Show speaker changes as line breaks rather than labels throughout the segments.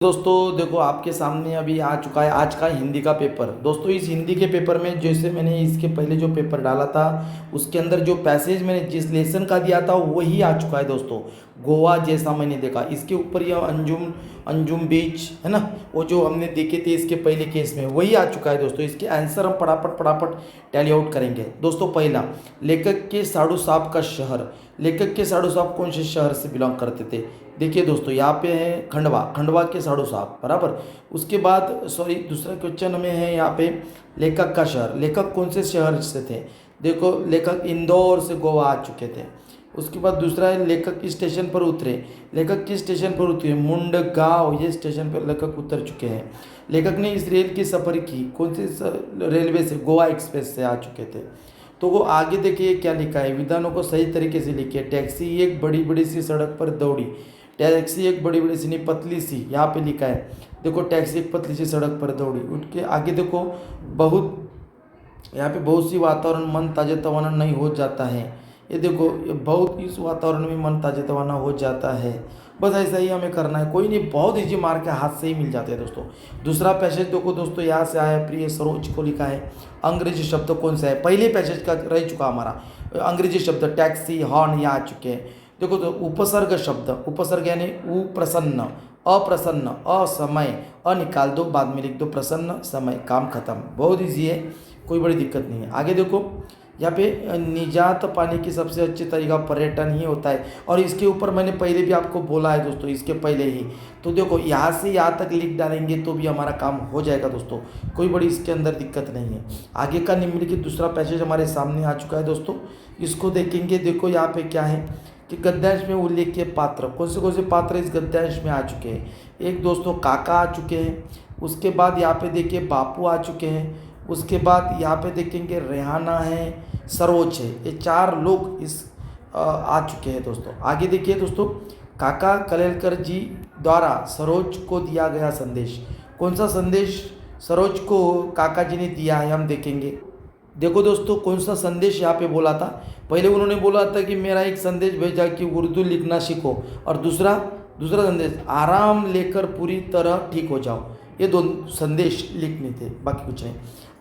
दोस्तों देखो आपके सामने अभी आ चुका है आज का हिंदी का पेपर। दोस्तों इस हिंदी के पेपर में जैसे मैंने इसके पहले जो पेपर डाला था उसके अंदर जो पैसेज मैंने जिस लेसन का दिया था वही आ चुका है दोस्तों। गोवा जैसा मैंने देखा, इसके ऊपर यह अंजुम अंजुम बीच है ना, वो जो हमने देखे थे इसके पहले केस में वही आ चुका है दोस्तों। इसके आंसर हम फटाफट फटाफट टैली आउट करेंगे। दोस्तों पहला, लेखक के साड़ू साहब का शहर। लेखक के साड़ू साहब कौन से शहर से बिलोंग करते थे? देखिए दोस्तों यहाँ पे है खंडवा, खंडवा के साड़ू साहब बराबर। उसके बाद सॉरी दूसरा क्वेश्चन में है यहाँ पे लेखक का शहर। लेखक कौन से शहर से थे? देखो लेखक इंदौर से गोवा आ चुके थे। उसके बाद दूसरा है लेखक किस स्टेशन पर उतरे। लेखक किस स्टेशन पर उतरे? मुंडगांव, ये स्टेशन पर लेखक उतर चुके हैं। लेखक ने इस रेल की सफ़र की कौन सी रेलवे से? गोवा एक्सप्रेस से आ चुके थे। तो वो आगे देखिए क्या लिखा है, विधानों को सही तरीके से लिखिए। टैक्सी एक बड़ी बड़ी सी सड़क पर दौड़ी। टैक्सी एक बड़ी बड़ी सी नहीं, पतली सी, यहाँ पे लिखा है देखो, टैक्सी एक पतली सी सड़क पर दौड़ी। उठ के आगे देखो, बहुत यहाँ पे बहुत सी वातावरण मन ताजे तवाना नहीं हो जाता है। ये देखो ये बहुत इस वातावरण में मन ताजे तवाना हो जाता है। बस ऐसा ही हमें करना है, कोई नहीं, बहुत इजी मार्क है, हाथ से ही मिल जाते हैं दोस्तों। दूसरा पैसेज देखो दोस्तों, यहाँ से आया प्रिय सरोज को लिखा है। अंग्रेजी शब्द कौन सा है? पहले पैसेज का रह चुका हमारा अंग्रेजी शब्द टैक्सी, हॉर्न, यहाँ आ चुके हैं। देखो तो उपसर्ग शब्द, उपसर्ग यानी उ प्रसन्न, अप्रसन्न, असमय, अ निकाल दो, बाद में लिख दो प्रसन्न समय, काम खत्म। बहुत इजी है, कोई बड़ी दिक्कत नहीं है। आगे देखो यहाँ पे निजात पाने की सबसे अच्छी तरीका पर्यटन ही होता है, और इसके ऊपर मैंने पहले भी आपको बोला है दोस्तों, इसके पहले ही। तो देखो यहाँ से यहाँ तक लिख डालेंगे तो भी हमारा काम हो जाएगा दोस्तों, कोई बड़ी इसके अंदर दिक्कत नहीं है। आगे का निम्नलिखित दूसरा पैसेज हमारे सामने आ चुका है दोस्तों, इसको देखेंगे। देखो यहाँ पे क्या है कि गद्यांश में उल्लेखित पात्र कौन से पात्र इस गद्यांश में आ चुके हैं? एक दोस्तों काका आ चुके हैं। उसके बाद यहाँ पे देखिए बापू आ चुके हैं। उसके बाद यहाँ पे देखेंगे रेहाना है, सरोज है, ये चार लोग इस आ चुके हैं दोस्तों। आगे देखिए दोस्तों, काका कलेलकर जी द्वारा सरोज को दिया गया संदेश। कौन सा संदेश सरोज को काका जी ने दिया है हम देखेंगे। देखो दोस्तों कौन सा संदेश यहाँ पे बोला था। पहले उन्होंने बोला था कि मेरा एक संदेश भेजा कि उर्दू लिखना सीखो, और दूसरा संदेश आराम लेकर पूरी तरह ठीक हो जाओ। ये दो संदेश लिखने थे, बाकी कुछ नहीं।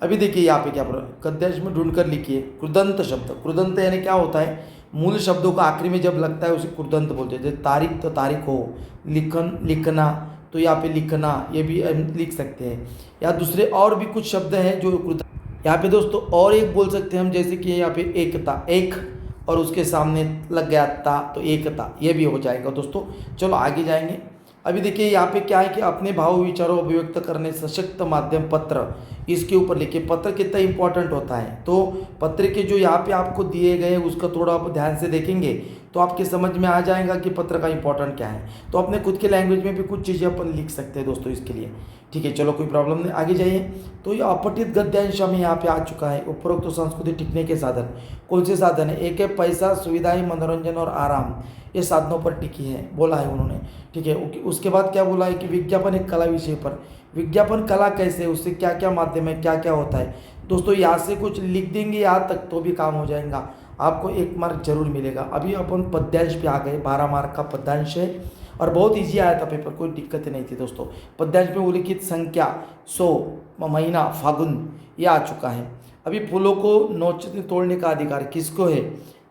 अभी देखिए यहाँ पे क्या बोला, गद्यांश में ढूंढकर लिखिए कृदंत शब्द। कृदंत यानी क्या होता है? मूल शब्दों का आखिरी में जब लगता है उसे कृदंत बोलते हैं। जैसे तारीख तो तारीख हो, लिखन लिखना, तो यहाँ पे लिखना ये भी हम लिख सकते हैं। या दूसरे और भी कुछ शब्द हैं जो यहाँ पे दोस्तों और एक बोल सकते हैं हम, जैसे कि यहाँ पे एकता, एक और उसके सामने लग गया ता तो एकता, ये भी हो जाएगा दोस्तों। चलो आगे जाएंगे। अभी देखिए यहाँ पे क्या है कि अपने भाव विचारों अभिव्यक्त करने सशक्त माध्यम पत्र, इसके ऊपर लिखिए। पत्र कितना इंपॉर्टेंट होता है, तो पत्र के जो यहाँ पे आपको दिए गए उसका थोड़ा आप ध्यान से देखेंगे तो आपके समझ में आ जाएगा कि पत्र का इंपॉर्टेंट क्या है। तो अपने खुद के लैंग्वेज में भी कुछ चीज़ें अपन लिख सकते हैं दोस्तों इसके लिए, ठीक है। चलो कोई प्रॉब्लम नहीं, आगे जाइए। तो ये अपठित गद्यांश हमें यहाँ पे आ चुका है। उपरोक्त तो संस्कृति टिकने के साधन कौन से साधन है? एक है पैसा, सुविधाएं, मनोरंजन और आराम, ये साधनों पर टिकी है बोला है उन्होंने, ठीक है। उसके बाद क्या बोला है कि विज्ञापन एक कला विषय पर। विज्ञापन कला कैसे, उससे क्या क्या माध्यम है, क्या क्या होता है दोस्तों, यहाँ से कुछ लिख देंगे यहाँ तक तो भी काम हो जाएगा, आपको 1 मार्क जरूर मिलेगा। अभी अपन पद्यांश पे आ गए, 12 मार्क का पद्यांश है और बहुत इजी आया था पेपर, कोई दिक्कत नहीं थी दोस्तों। पद्यांश में उल्लिखित संख्या 100, महीना फागुन, ये आ चुका है। अभी फूलों को नोचने तोड़ने का अधिकार किसको है?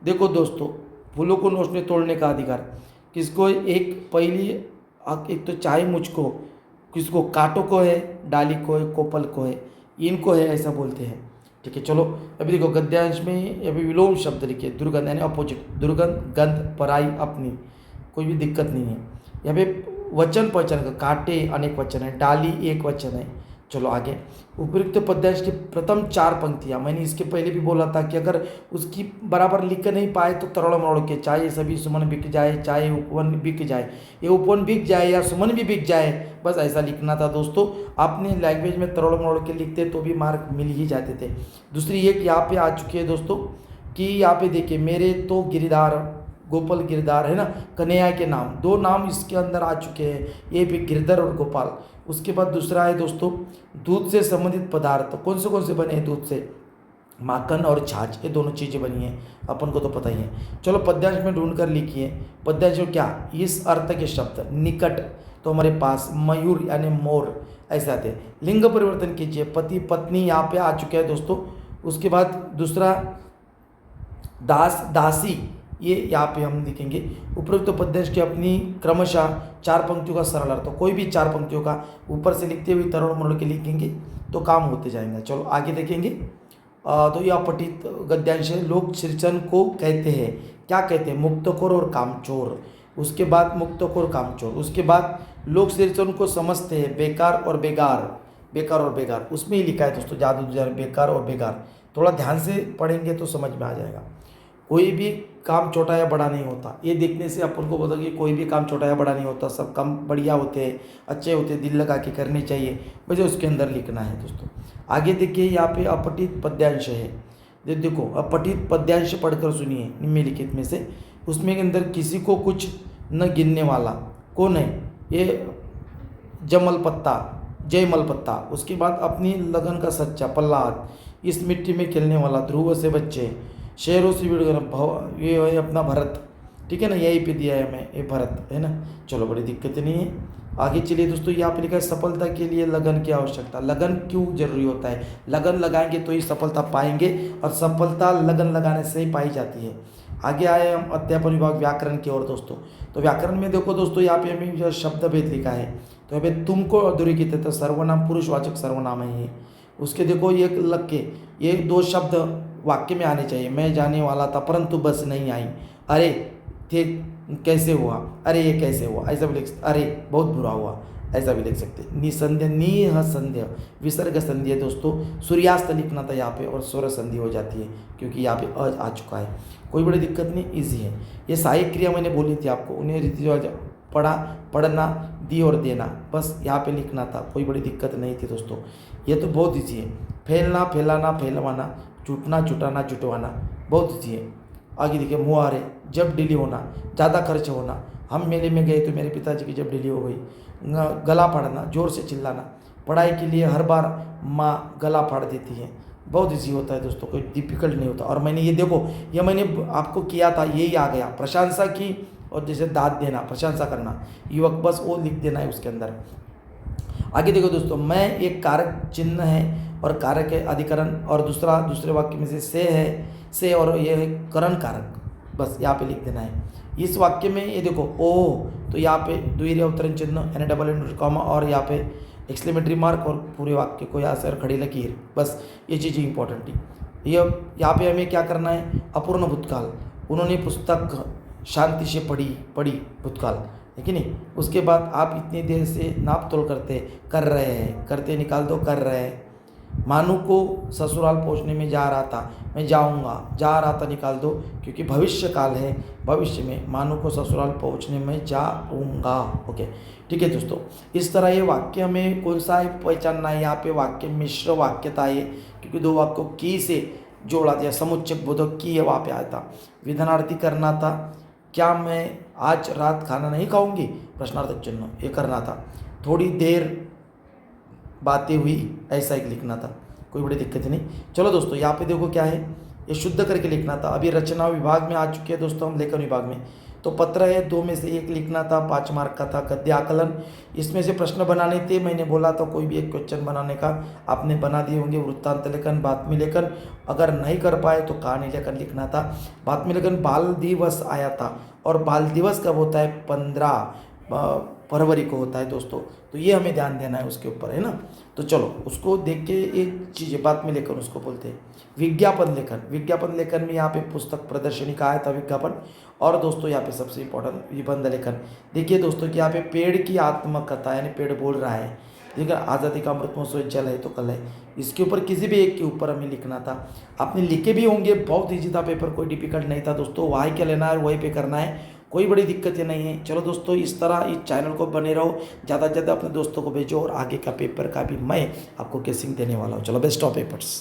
देखो दोस्तों फूलों को नोचने तोड़ने का अधिकार किसको है? एक तो चाहे मुझको, किसको? कांटों को है, डाली को है, कोपल को है, इनको है, ऐसा बोलते हैं, ठीक है। चलो अभी देखो गद्यांश में अभी विलोम शब्द लिखिए। दुर्गंध यानी अपोजिट, दुर्गंध, गंध, पराई, अपनी, कोई भी दिक्कत नहीं है। यहाँ पे वचन पहचान का, कांटे अनेक वचन है, डाली एक वचन है। चलो आगे। उपयुक्त पद्यांश की प्रथम 4 पंक्तियाँ, मैंने इसके पहले भी बोला था कि अगर उसकी बराबर लिख नहीं पाए तो तरोड़ मरोड़ के, चाहे सभी सुमन बिक जाए, चाहे उपवन बिक जाए, ये उपवन बिक जाए या सुमन भी बिक जाए, बस ऐसा लिखना था दोस्तों। अपने लैंग्वेज में तरोड़ मरोड़ के लिखते तो भी मार्क मिल ही जाते थे। दूसरी एक यहाँ पे आ चुकी है दोस्तों कि यहाँ पे देखिए, मेरे तो गिरधार, गोपाल गिरधार है ना, कन्हैया के नाम, 2 नाम इसके अंदर आ चुके हैं, ये भी गिरधर और गोपाल। उसके बाद दूसरा है दोस्तों दूध से संबंधित पदार्थ, कौन से बने हैं दूध से? माखन और छाछ, ये दोनों चीज़ें बनी हैं, अपन को तो पता ही है। चलो पद्यांश में ढूंढ कर लिखिए। पद्यांश में क्या, इस अर्थ के शब्द निकट, तो हमारे पास मयूर यानी मोर ऐसे आते हैं। लिंग परिवर्तन कीजिए, पति पत्नी यहाँ पे आ चुके हैं दोस्तों। उसके बाद दूसरा दास दासी, ये यहाँ पे हम लिखेंगे। उपरोक्त पद्यांश की अपनी क्रमशः 4 पंक्तियों का सरल अर्थ, तो कोई भी 4 पंक्तियों का ऊपर से लिखते हुए तरुण मोड़ के लिखेंगे तो काम होते जाएंगे। चलो आगे देखेंगे। तो यह पठित गद्यांश है। लोग सृजन को कहते हैं, क्या कहते हैं? मुक्तखोर और कामचोर। उसके बाद मुक्तखोर कामचोर, उसके बाद लोग सृजन को समझते हैं बेकार और बेगार, बेकार और बेगार, उसमें ही लिखा है दोस्तों जादू बेकार और बेगार। थोड़ा ध्यान से पढ़ेंगे तो समझ में आ जाएगा। कोई भी काम छोटा या बड़ा नहीं होता, ये देखने से अपन को पता कि कोई भी काम छोटा या बड़ा नहीं होता, सब काम बढ़िया होते हैं, अच्छे होते हैं, दिल लगा के करने चाहिए, मुझे उसके अंदर लिखना है दोस्तों। आगे देखिए यहाँ पे अपठित पद्यांश है। देखो अपठित पद्यांश पढ़कर सुनिए निम्नलिखित में से, उसमें के अंदर किसी को कुछ न गिनने वाला कौन है? ये जमल पत्ता, जयमल पत्ता। उसके बाद अपनी लगन का सच्चा प्रहलाद, इस मिट्टी में खेलने वाला, ध्रुव से बच्चे, शहरों से भव, ये है अपना भरत, ठीक है ना, यहीं पे दिया है हमें, ये भरत है ना। चलो बड़ी दिक्कत नहीं है। आगे चलिए दोस्तों, यहाँ पे लिखा है सफलता के लिए लगन की आवश्यकता। लगन क्यों जरूरी होता है? लगन लगाएंगे तो ही सफलता पाएंगे, और सफलता लगन लगाने से ही पाई जाती है। आगे आए हम अध्यापन विभाग व्याकरण की ओर दोस्तों। तो व्याकरण में देखो दोस्तों, यहाँ पे हमें जो शब्द भेद लिखा है, तो अभी तुमको अधोरेखित है, तो सर्वनाम पुरुषवाचक सर्वनाम है ये। उसके देखो ये लग के ये 2 शब्द वाक्य में आने चाहिए। मैं जाने वाला था परंतु बस नहीं आई, अरे थे कैसे हुआ, अरे ये कैसे हुआ, ऐसा भी लिख सकते, अरे बहुत बुरा हुआ, ऐसा भी लिख सकते। निसंध्य, निह संध्य, विसर्ग संधि है दोस्तों। सूर्यास्त लिखना था यहाँ पे और स्वर संधि हो जाती है क्योंकि यहाँ पे अ आ चुका है। कोई बड़ी दिक्कत नहीं, ईजी है। ये सहायक क्रिया मैंने बोली थी आपको, उन्हें रीति रिवाज पढ़ा, पढ़ना, दी और देना, बस यहाँ पे लिखना था, कोई बड़ी दिक्कत नहीं थी दोस्तों। ये तो बहुत ईजी है। फैलना, फैलाना, फैलवाना, जुटना, जुटाना, जुटवाना, बहुत ईजी है। आगे देखिए मुहावरे, जब डिली होना, ज़्यादा खर्च होना, हम मेले में गए तो मेरे पिताजी की जब डिली हो गई। गला फाड़ना, जोर से चिल्लाना, पढ़ाई के लिए हर बार माँ गला फाड़ देती है, बहुत ईजी होता है दोस्तों, कोई डिफिकल्ट नहीं होता। और मैंने ये देखो, ये मैंने आपको किया था, यही आ गया। प्रशंसा की और जैसे दाद देना, प्रशंसा करना, युवक, बस वो लिख देना है उसके अंदर। आगे देखो दोस्तों, मैं एक कारक चिन्ह है और कारक है अधिकरण, और दूसरे वाक्य में से है, से और ये है करण कारक, बस यहाँ पे लिख देना है। इस वाक्य में ये देखो ओ, तो यहाँ पे द्वितीय अवतरण चिन्ह यानी डबल इनवर्टेड कॉमा, और यहाँ पे एक्सक्लेमेटरी मार्क, और पूरे वाक्य को यहाँ से खड़ी लकीर, बस ये चीज़ इंपॉर्टेंट है। ये यहाँ पे हमें क्या करना है? अपूर्ण भूतकाल, उन्होंने पुस्तक शांति से पढ़ी भूतकाल, है कि नहीं। उसके बाद आप इतनी देर से नाप तोल कर रहे हैं, करते निकाल दो कर रहे हैं। मानू को ससुराल पहुंचने में जा रहा था, मैं जाऊंगा, जा रहा था निकाल दो क्योंकि भविष्य काल है, भविष्य में मानू को ससुराल पहुंचने में जाऊंगा। ओके, ठीक है दोस्तों। इस तरह ये वाक्य में कौन सा है पहचानना है। यहाँ पे वाक्य मिश्र वाक्यता है क्योंकि 2 वाक्यों की से जोड़ा दिया, समुच्चक बोधक की है वहाँ पे आया था। विधानार्थी करना था, क्या मैं आज रात खाना नहीं खाऊंगी, प्रश्नार्थक चिन्ह, ये करना था। थोड़ी देर बातें हुई, ऐसा एक लिखना था, कोई बड़ी दिक्कत नहीं। चलो दोस्तों, यहाँ पे देखो क्या है, ये शुद्ध करके लिखना था। अभी रचना विभाग में आ चुके हैं दोस्तों हम, लेखन विभाग में। तो पत्र है, 2 में से 1 लिखना था, 5 मार्क का था। गद्य आकलन, इसमें से प्रश्न बनाने थे, मैंने बोला था कोई भी एक क्वेश्चन बनाने का, आपने बना दिए होंगे। वृत्तांत लेखन, बात्मी लेखन, अगर नहीं कर पाए तो कहानी लेखन लिखना था। बात्मी लेखन, बाल दिवस आया था, और बाल दिवस कब होता है? 15 फरवरी को होता है दोस्तों, तो ये हमें ध्यान देना है उसके ऊपर, है ना। तो चलो उसको देख के एक चीज़ बात में लेकर उसको बोलते हैं विज्ञापन लेखन। विज्ञापन लेखन में यहाँ पे पुस्तक प्रदर्शनी का आया था विज्ञापन। और दोस्तों यहाँ पे सबसे इंपॉर्टेंट निबंध लेखन। देखिए दोस्तों कि यहाँ पे पेड़ की आत्मकथा, यानी पेड़ बोल रहा है, ठीक है। आज़ादी का अमृत महोत्सव जल है तो कल है, इसके ऊपर किसी भी एक के ऊपर हमें लिखना था। आपने लिखे भी होंगे, बहुत ईजी था पेपर, कोई डिफिकल्ट नहीं था दोस्तों। वही क्या लेना है वही पे करना है, कोई बड़ी दिक्कतें नहीं है। चलो दोस्तों, इस तरह इस चैनल को बने रहो, ज़्यादा से ज़्यादा अपने दोस्तों को भेजो, और आगे का पेपर का भी मैं आपको केसिंग देने वाला हूँ। चलो, बेस्ट ऑफ पेपर्स।